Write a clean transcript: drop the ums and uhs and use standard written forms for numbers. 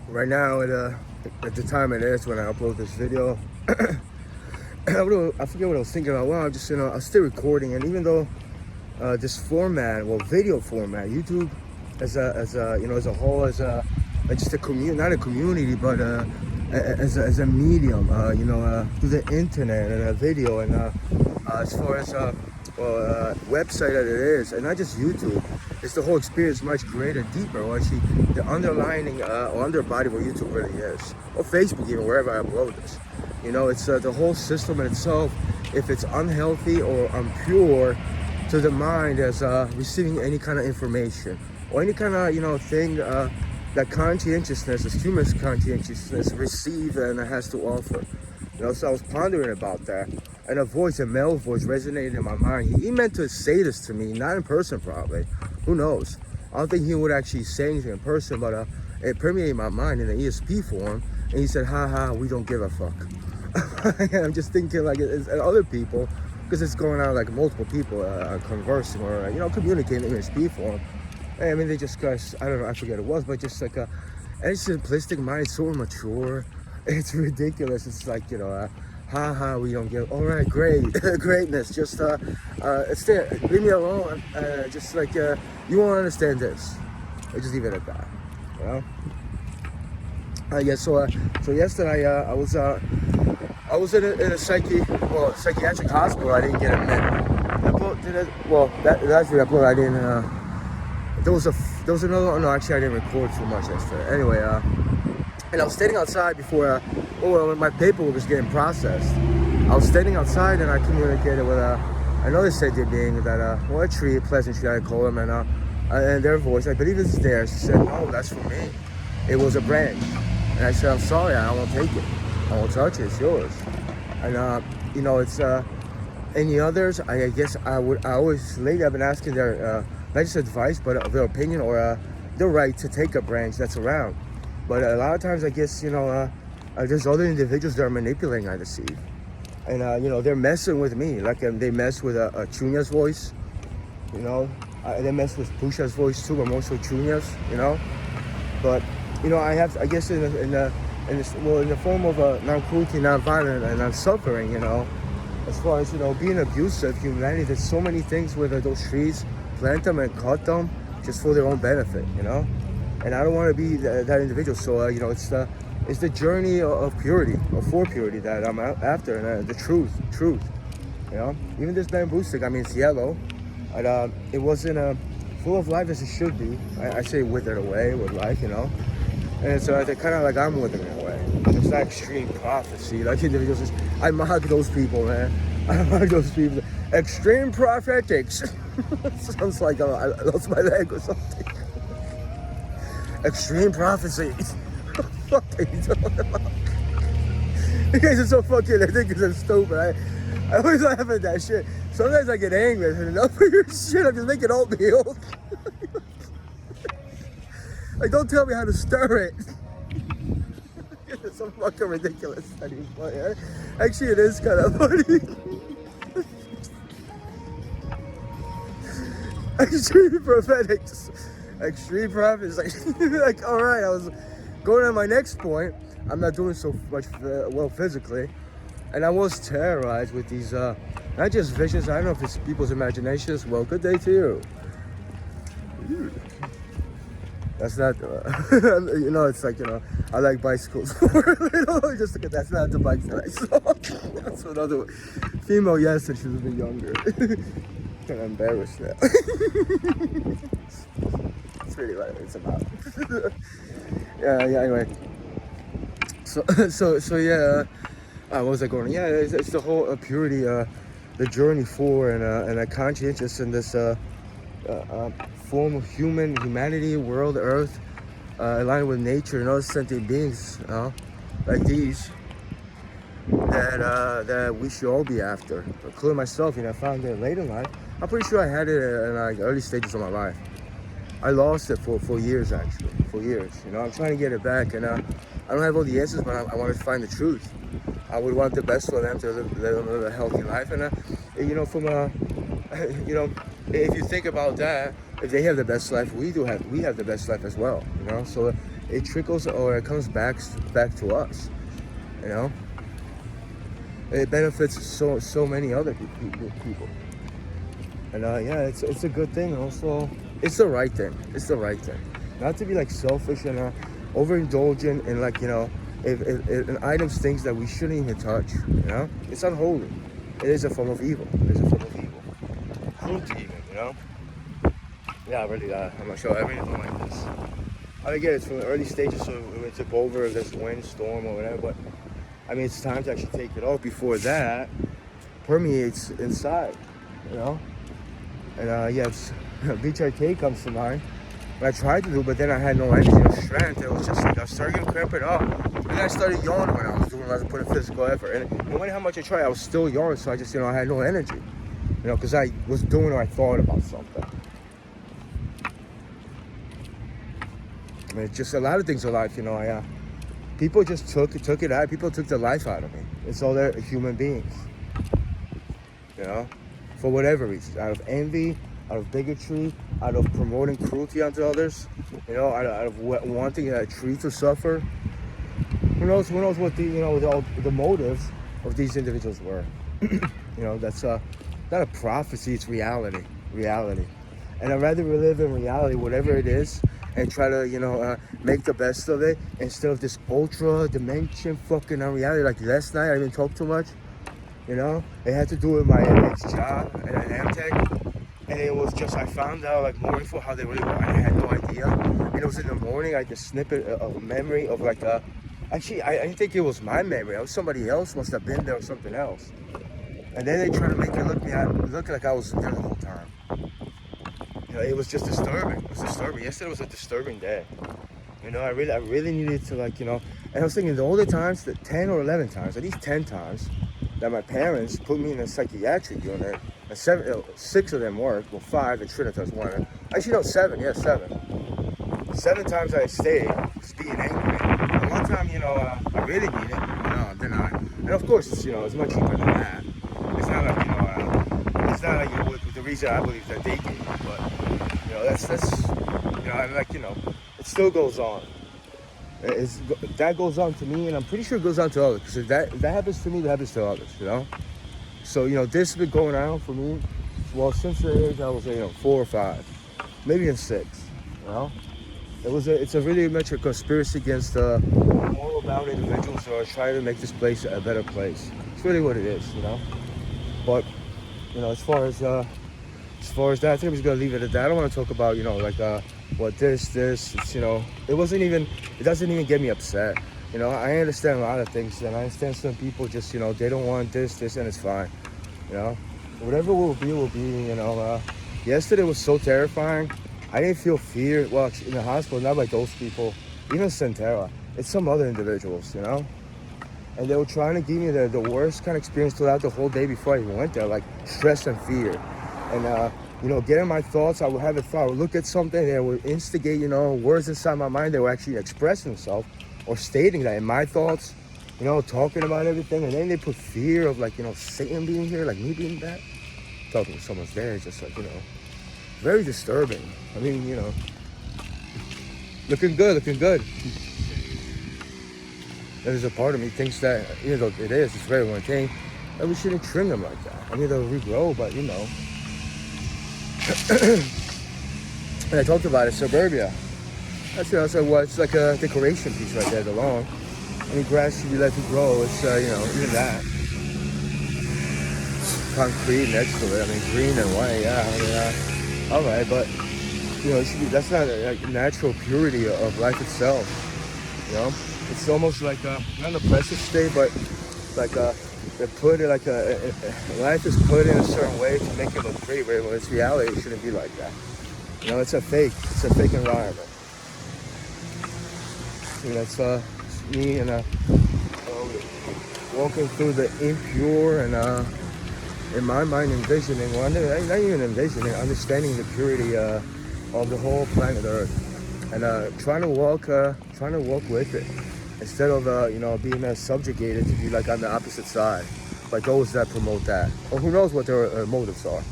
Right now, at the time it is when I upload this video, I forget what I was thinking about. Well, I'm just I'm still recording, and even though this format, well, video format, YouTube as a whole, just a community, not a community, but as a medium, through the internet and a video, and as far as website that it is, and not just YouTube. It's the whole experience much greater, deeper, or actually the underlining or underbody of what YouTube really is, or Facebook, even wherever I upload this. It's the whole system in itself. If it's unhealthy or impure to the mind as receiving any kind of information or any kind of thing that conscientiousness, as human conscientiousness, receive and has to offer. So I was pondering about that, and a male voice, resonated in my mind. He meant to say this to me, not in person, probably. Who knows? I don't think he would actually say anything in person, but it permeated my mind in the ESP form, and he said, "Ha ha, we don't give a fuck." I'm just thinking like it's other people, because it's going on like multiple people conversing or communicating in ESP form. I mean, they just guys, I don't know, I forget what it was, but just like any simplistic mind, so immature. It's ridiculous. It's like, ha ha, we don't get, all right, great, greatness. Just, it's there. Leave me alone. Just like, you won't understand this. I just leave it at that, Yeah, so yesterday, I was in a psychiatric hospital. I didn't get admitted. That's what I put. I didn't, there was another, no, actually I didn't record too much yesterday. Anyway, and I was standing outside before, when my paperwork was getting processed. I was standing outside and I communicated with another sentient being that, a tree, a pleasant tree, I call them, and their voice, I believe it's theirs. She said, "No, that's for me. It was a branch." And I said, "I'm sorry, I won't take it. I won't touch it, it's yours." And, it's, any others, I guess I always, lately I've been asking their, not just advice, but their opinion or their right to take a branch that's around. But a lot of times, I guess, there's other individuals that are manipulating, I deceive. And, they're messing with me. Like, they mess with Chunya's voice, they mess with Pusha's voice too, but more so Chunya's, But, I guess in the form of non-cruelty, non-violent, and non-suffering, as far as, being abusive, humanity, there's so many things where those trees, plant them and cut them just for their own benefit, And I don't want to be that individual. So, it's the journey of purity, or for purity, that I'm after, and the truth. Even this bamboo stick, I mean, it's yellow, and it wasn't full of life as it should be. I say withered away with life, And so they're kind of like I'm withering away. It's not extreme prophecy. Like individuals, I mock those people, man. I mock those people. Extreme prophetics. Sounds like I lost my leg or something. Extreme prophecy. What are you talking about? You guys are so fucking ridiculous and stupid. I always laugh at that shit. Sometimes I get angry. I said, enough of your shit. I'm just making oatmeal. Like, don't tell me how to stir it. It's so fucking ridiculous. Actually, it is kind of funny. Extreme prophetics. Extreme prophets. Like, all right, I was going on my next point. I'm not doing so much well physically. And I was terrorized with these, not just visions. I don't know if it's people's imaginations. Well, good day to you. That's not, it's like, I like bicycles. Just look at that's not the bike that I saw. That's another female, yes, and she was a bit younger. I'm embarrassed now. It's really what it's about. Yeah, anyway. So yeah, what was I going? Yeah, it's the whole purity, the journey for, and a conscientious in this, form of humanity, world, earth, aligned with nature and other sentient beings, like these, that we should all be after. Including myself, I found it late in life. I'm pretty sure I had it in like early stages of my life. I lost it for years, actually, for years. I'm trying to get it back, and I don't have all the answers, but I want to find the truth. I would want the best for them to live a healthy life, and if you think about that, if they have the best life, we have the best life as well. So it trickles or it comes back to us. You know, it benefits so many other people. And yeah, it's a good thing. Also, it's the right thing. It's the right thing. Not to be like selfish and overindulgent and like, you know, if an items things that we shouldn't even touch. You know, it's unholy. It is a form of evil. It is a form of evil. Cruelty even. You know. Yeah, I really. I'm not sure. I really don't like this. I get it's from the early stages, so it took over this windstorm or whatever. But I mean, it's time to actually take it off before that permeates inside. You know. And yeah, it's BHRK comes to mind. What I tried to do, but then I had no energy or strength. It was just like I was starting to cramp it up. And then I started yawning when I was doing, I was putting physical effort. And no matter how much I tried, I was still yawning. So I just, you know, I had no energy. You know, because I was doing or I thought about something. I mean, it's just a lot of things in life, you know. People just took it out. People took the life out of me. It's all they're human beings. You know, for whatever reason, out of envy, out of bigotry, out of promoting cruelty onto others, you know, out of wanting a tree to suffer. Who knows what the, you know, all the motives of these individuals were. You know, that's not a prophecy, it's reality. And I'd rather live in reality, whatever it is, and try to, you know, make the best of it instead of this ultra dimension fucking unreality. Like last night, I didn't talk too much. You know, it had to do with my next job at Amtech. And it was just, I found out like more info how they really were. I had no idea. And it was in the morning, like a snippet of memory of like actually, I didn't think it was my memory. It was somebody else must have been there or something else. And then they tried to make it look like I was there the whole time. You know, it was just disturbing. It was disturbing. Yesterday was a disturbing day. You know, I really needed to, like, you know, and I was thinking the older times, the 10 or 11 times, at least 10 times, that my parents put me in a psychiatric unit, and 6 of them worked, well 5, and Trinitas one. Actually no, 7, yeah, 7. 7 times I stayed, just being angry. And one time, you know, I really need it, no, then I, and of course, it's, you know, it's much cheaper than that. It's not like, you know, it's not like the reason I believe that they gave me, but, you know, that's, you know, I'm like, you know, it still goes on. That goes on to me, and I'm pretty sure it goes on to others. Because if that happens to me, that happens to others, you know? So, you know, this has been going on for me, well, since the age I was, you know, 4 or 5, maybe even 6, you know? It's a really much a conspiracy against moral-bound individuals who are trying to make this place a better place. It's really what it is, you know? But, you know, as far as that, I think I'm just gonna leave it at that. I don't want to talk about, you know, like what this, it's, you know, it doesn't even get me upset. You know, I understand a lot of things, and I understand some people just, you know, they don't want this, and it's fine. You know, whatever will be, you know. Yesterday was so terrifying. I didn't feel fear, well, in the hospital, not like those people, even Centera. It's some other individuals, you know. And they were trying to give me the worst kind of experience throughout the whole day before I even went there, like stress and fear. And, you know, getting my thoughts, I would have a thought, I would look at something, and it would instigate, you know, words inside my mind that were actually expressing themselves or stating that in my thoughts, you know, talking about everything. And then they put fear of, like, you know, Satan being here, like me being back. Talking to someone's there, it's just like, you know, very disturbing. I mean, you know, looking good. There's a part of me thinks that, even though it's very one thing, that we shouldn't trim them like that. I mean, they'll regrow, but, you know. And I talked about it, suburbia. That's, you know, so what, it's like a decoration piece right there, the lawn. I mean, grass should be let to grow. It's, you know, even that. Concrete next to it. I mean, green and white, yeah. I mean, all right, but, you know, it should be, that's not a natural purity of life itself. You know? It's almost like not an oppressive state, but like they put it like life is put in a certain way to make it look great, when it's reality, it shouldn't be like that. You know, it's a fake environment. You know, it's me and walking through the impure and in my mind envisioning, well, not even envisioning, understanding the purity of the whole planet Earth, and trying to walk with it. Instead of, you know, being subjugated to be like on the opposite side by those that promote that. Or who knows what their motives are.